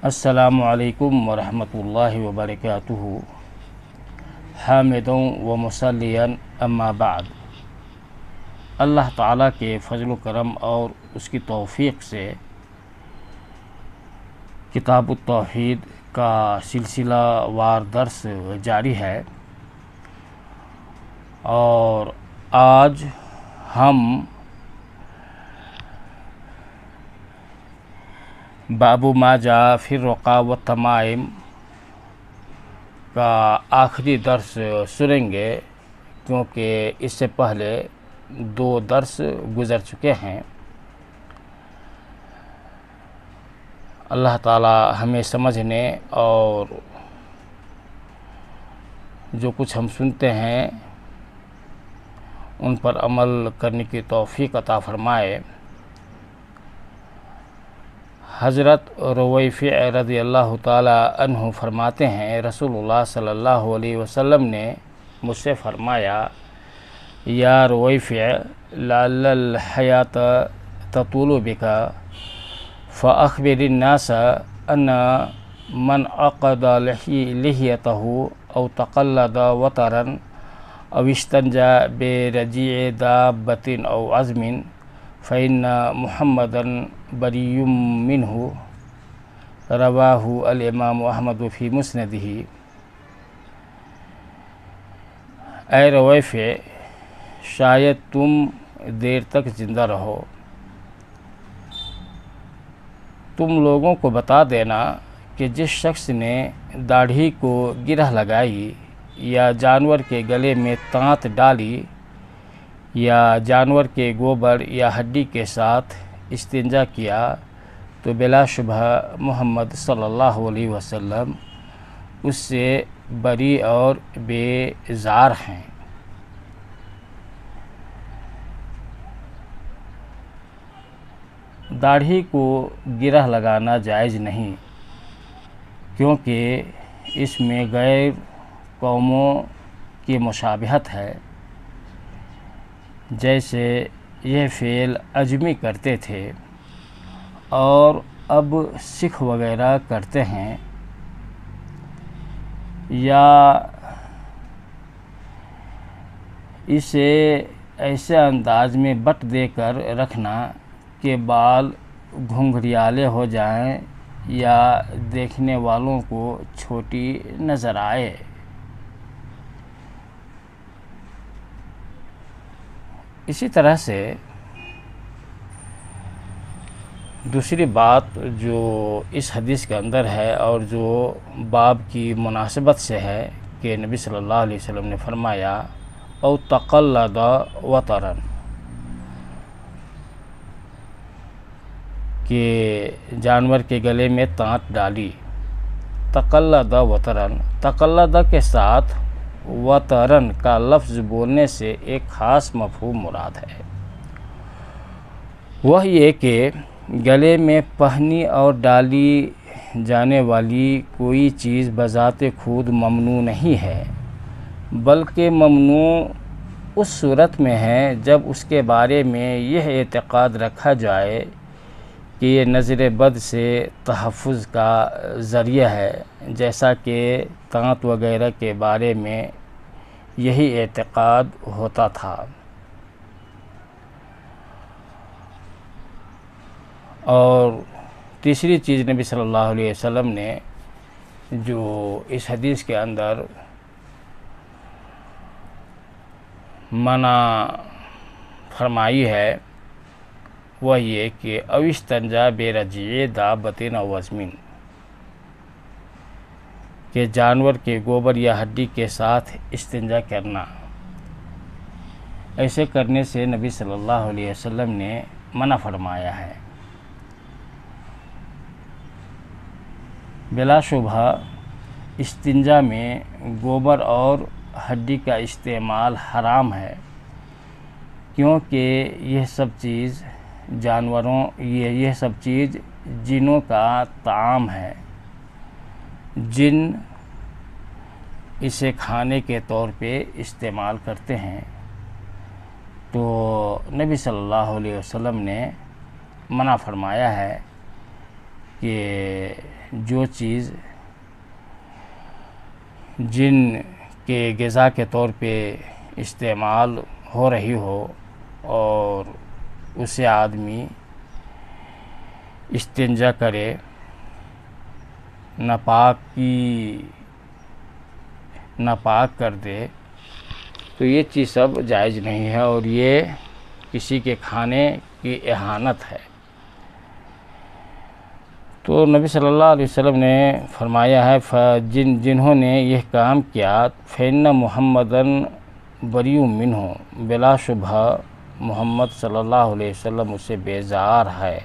السلام علیکم ورحمۃ اللہ وبرکاتہ۔ حامدوں و مصلیاً اما بعد۔ اللہ تعالیٰ کے فضل و کرم اور اس کی توفیق سے کتاب التوحید کا سلسلہ وار درس جاری ہے، اور آج ہم باب ما جاء فی الرقیٰ والتمائم کا آخری درس سنیں گے، کیونکہ اس سے پہلے 2 درس گزر چکے ہیں۔ اللہ تعالی ہمیں سمجھنے اور جو کچھ ہم سنتے ہیں ان پر عمل کرنے کی توفیق عطا فرمائے۔ حضرت رویفع رضی اللہ تعالی عنہ فرماتے ہیں، رسول اللہ صلی اللہ علیہ وسلم نے مجھ سے فرمایا، یا رویفع لعل الحیات تطول بک فاخبر الناس ان من عقد لحیتہ او تقلد وطرا او استنجى برجیع دابۃ او عظم فإن محمدا بری منہ، رواہ الامام احمد فی مسندہ۔ اے رویفع، شاید تم دیر تک زندہ رہو، تم لوگوں کو بتا دینا کہ جس شخص نے داڑھی کو گرہ لگائی یا جانور کے گلے میں تانت ڈالی یا جانور کے گوبر یا ہڈی کے ساتھ استنجا کیا تو بلا شبہ محمد صلی اللہ علیہ وسلم اس سے بری اور بیزار ہیں۔ داڑھی کو گرہ لگانا جائز نہیں، کیونکہ اس میں غیر قوموں کی مشابہت ہے، جیسے یہ فعل اجمی کرتے تھے اور اب سکھ وغیرہ کرتے ہیں، یا اسے ایسے انداز میں بٹ دے کر رکھنا کہ بال گھنگھریالے ہو جائیں یا دیکھنے والوں کو چھوٹی نظر آئے۔ اسی طرح سے دوسری بات جو اس حدیث کے اندر ہے اور جو باب کی مناسبت سے ہے کہ نبی صلی اللہ علیہ وسلم نے فرمایا او تقلد وطرا، کہ جانور کے گلے میں تانت ڈالی۔ تقلد وطرا، تقلد کے ساتھ وطرن کا لفظ بولنے سے ایک خاص مفہوم مراد ہے، وہ یہ کہ گلے میں پہنی اور ڈالی جانے والی کوئی چیز بذات خود ممنوع نہیں ہے، بلکہ ممنوع اس صورت میں ہے جب اس کے بارے میں یہ اعتقاد رکھا جائے کہ یہ نظر بد سے تحفظ کا ذریعہ ہے، جیسا کہ تانت وغیرہ کے بارے میں یہی اعتقاد ہوتا تھا۔ اور تیسری چیز نبی صلی اللہ علیہ وسلم نے جو اس حدیث کے اندر منع فرمائی ہے وہ یہ کہ او استنجا برجیع دابۃ او عظم، کہ جانور کے گوبر یا ہڈی کے ساتھ استنجا کرنا۔ ایسے کرنے سے نبی صلی اللہ علیہ وسلم نے منع فرمایا ہے۔ بلا شبہ استنجا میں گوبر اور ہڈی کا استعمال حرام ہے، کیونکہ یہ سب چیز یہ سب چیز جنوں کا طعام ہے، جن اسے کھانے کے طور پہ استعمال کرتے ہیں، تو نبی صلی اللہ علیہ وسلم نے منع فرمایا ہے کہ جو چیز جن کے غذا کے طور پہ استعمال ہو رہی ہو اور اسے آدمی استنجا کرے، ناپاک کر دے، تو یہ چیز سب جائز نہیں ہے اور یہ کسی کے کھانے کی اہانت ہے۔ تو نبی صلی اللہ علیہ وسلم نے فرمایا ہے جنہوں نے یہ کام کیا فَإِنَّ مُحَمَّدًا بَرِيٌّ مِّنْهُ، بلا شبہ محمد صلی اللہ علیہ وسلم اسے بیزار ہے۔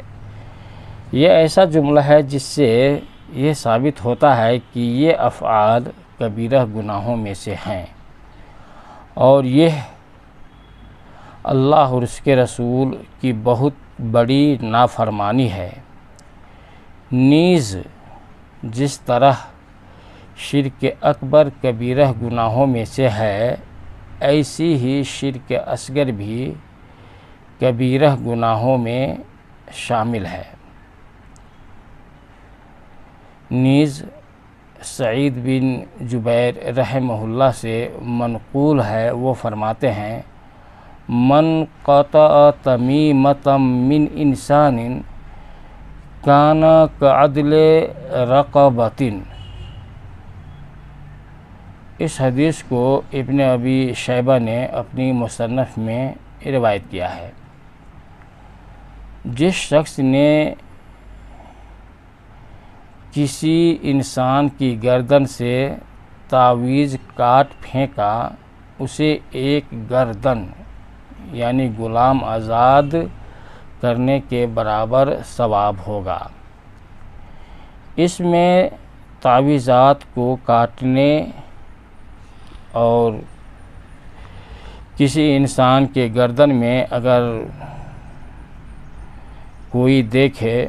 یہ ایسا جملہ ہے جس سے یہ ثابت ہوتا ہے کہ یہ افعال کبیرہ گناہوں میں سے ہیں اور یہ اللہ اور اس کے رسول کی بہت بڑی نافرمانی ہے۔ نیز جس طرح شرک اکبر کبیرہ گناہوں میں سے ہے، ایسی ہی شرک اصغر بھی کبیرہ گناہوں میں شامل ہے۔ نیز سعید بن جبیر رحمہ اللہ سے منقول ہے، وہ فرماتے ہیں من قطع تمیمۃ من انسان کان کعدل رقبۃ۔ اس حدیث کو ابن ابی شیبہ نے اپنی مصنف میں روایت کیا ہے۔ جس شخص نے کسی انسان کی گردن سے تعویذ کاٹ پھینکا، اسے ایک گردن یعنی غلام آزاد کرنے کے برابر ثواب ہوگا۔ اس میں تعویذات کو کاٹنے اور کسی انسان کے گردن میں اگر کوئی دیکھے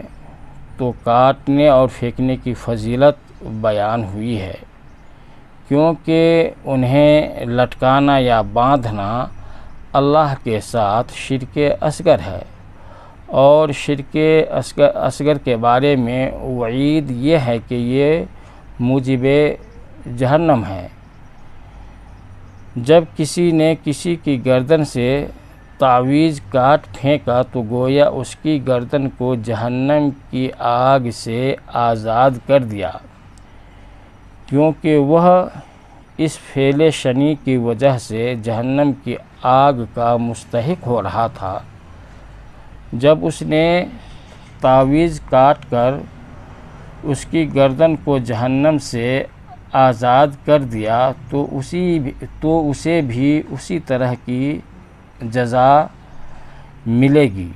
تو کاٹنے اور پھینکنے کی فضیلت بیان ہوئی ہے، کیونکہ انہیں لٹکانا یا باندھنا اللہ کے ساتھ شرک اصغر ہے، اور شرک اصغر کے بارے میں وعید یہ ہے کہ یہ موجب جہنم ہے۔ جب کسی نے کسی کی گردن سے تعویذ کاٹ پھینکا تو گویا اس کی گردن کو جہنم کی آگ سے آزاد کر دیا، کیونکہ وہ اس فعل شنیع کی وجہ سے جہنم کی آگ کا مستحق ہو رہا تھا۔ جب اس نے تعویذ کاٹ کر اس کی گردن کو جہنم سے آزاد کر دیا تو اسے بھی اسی طرح کی جزا ملے گی،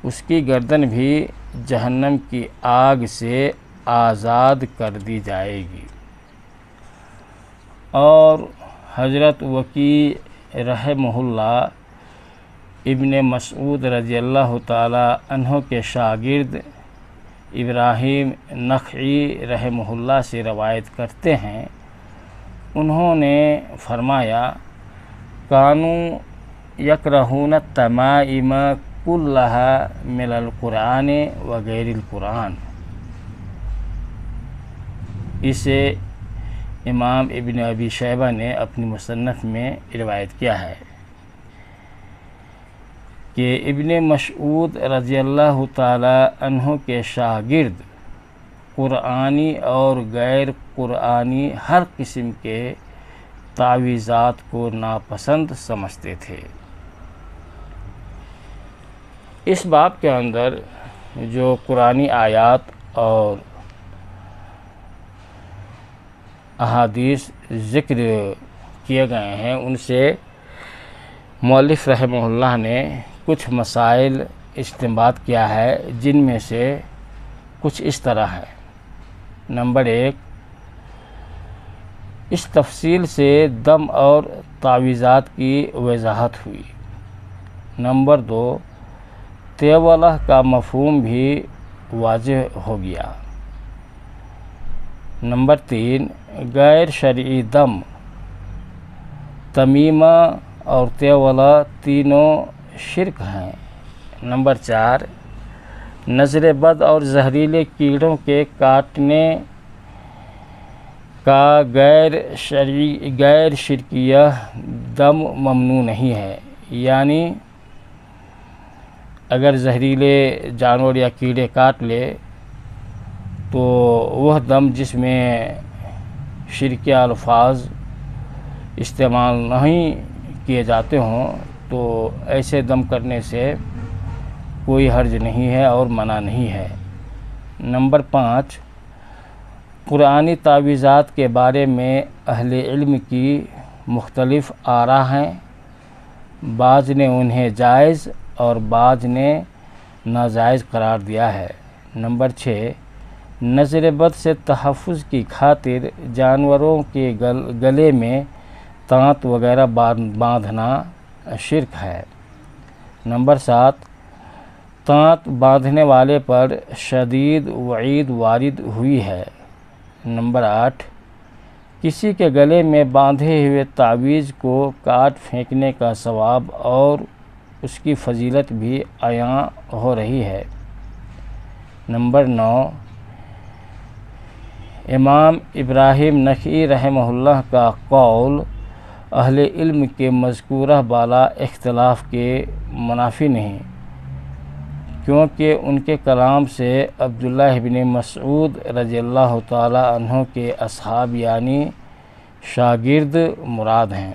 اس کی گردن بھی جہنم کی آگ سے آزاد کر دی جائے گی۔ اور حضرت وکیع رحمہ اللہ ابن مسعود رضی اللہ تعالی عنہ کے شاگرد ابراہیم نخعی رحمہ اللہ سے روایت کرتے ہیں، انہوں نے فرمایا کانوا یکرہون التمائم کلھا من القرآن وغیر القرآن۔ اسے امام ابن ابی شیبہ نے اپنی مصنف میں روایت کیا ہے کہ ابن مسعود رضی اللہ تعالی عنہ کے شاگرد قرآنی اور غیر قرآنی ہر قسم کے تعویذات کو ناپسند سمجھتے تھے۔ اس باب کے اندر جو قرآنی آیات اور احادیث ذکر کیے گئے ہیں، ان سے مؤلف رحمہ اللہ نے کچھ مسائل استنباط کیا ہے، جن میں سے کچھ اس طرح ہے۔ نمبر 1، اس تفصیل سے دم اور تعویذات کی وضاحت ہوئی۔ نمبر 2، تیولہ کا مفہوم بھی واضح ہو گیا۔ نمبر 3، غیر شرعی دم، تمیمہ اور تیولہ تینوں شرک ہیں۔ نمبر 4، نظر بد اور زہریلے کیڑوں کے کاٹنے کا غیر شرکیہ دم ممنوع نہیں ہے، یعنی اگر زہریلے جانور یا کیڑے کاٹ لے تو وہ دم جس میں شرکیہ الفاظ استعمال نہیں کیے جاتے ہوں تو ایسے دم کرنے سے کوئی حرج نہیں ہے اور منع نہیں ہے۔ نمبر 5، قرآنی تعویذات کے بارے میں اہل علم کی مختلف آراء ہیں، بعض نے انہیں جائز اور بعض نے ناجائز قرار دیا ہے۔ نمبر 6، نظر بد سے تحفظ کی خاطر جانوروں کے گلے میں تانت وغیرہ باندھنا شرک ہے۔ نمبر 7، تانت باندھنے والے پر شدید وعید وارد ہوئی ہے۔ نمبر 8، کسی کے گلے میں باندھے ہوئے تعویذ کو کاٹ پھینکنے کا ثواب اور اس کی فضیلت بھی عیاں ہو رہی ہے۔ نمبر 9، امام ابراہیم نخعی رحمہ اللہ کا قول اہل علم کے مذکورہ بالا اختلاف کے منافی نہیں، کیونکہ ان کے کلام سے عبداللہ بن مسعود رضی اللہ تعالی عنہ کے اصحاب یعنی شاگرد مراد ہیں۔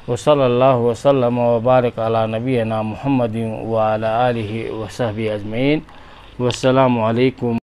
وصلی اللہ وسلم وبارک علی نبینا محمد وعلی آلہ وصحبہ اجمعین، والسلام علیکم۔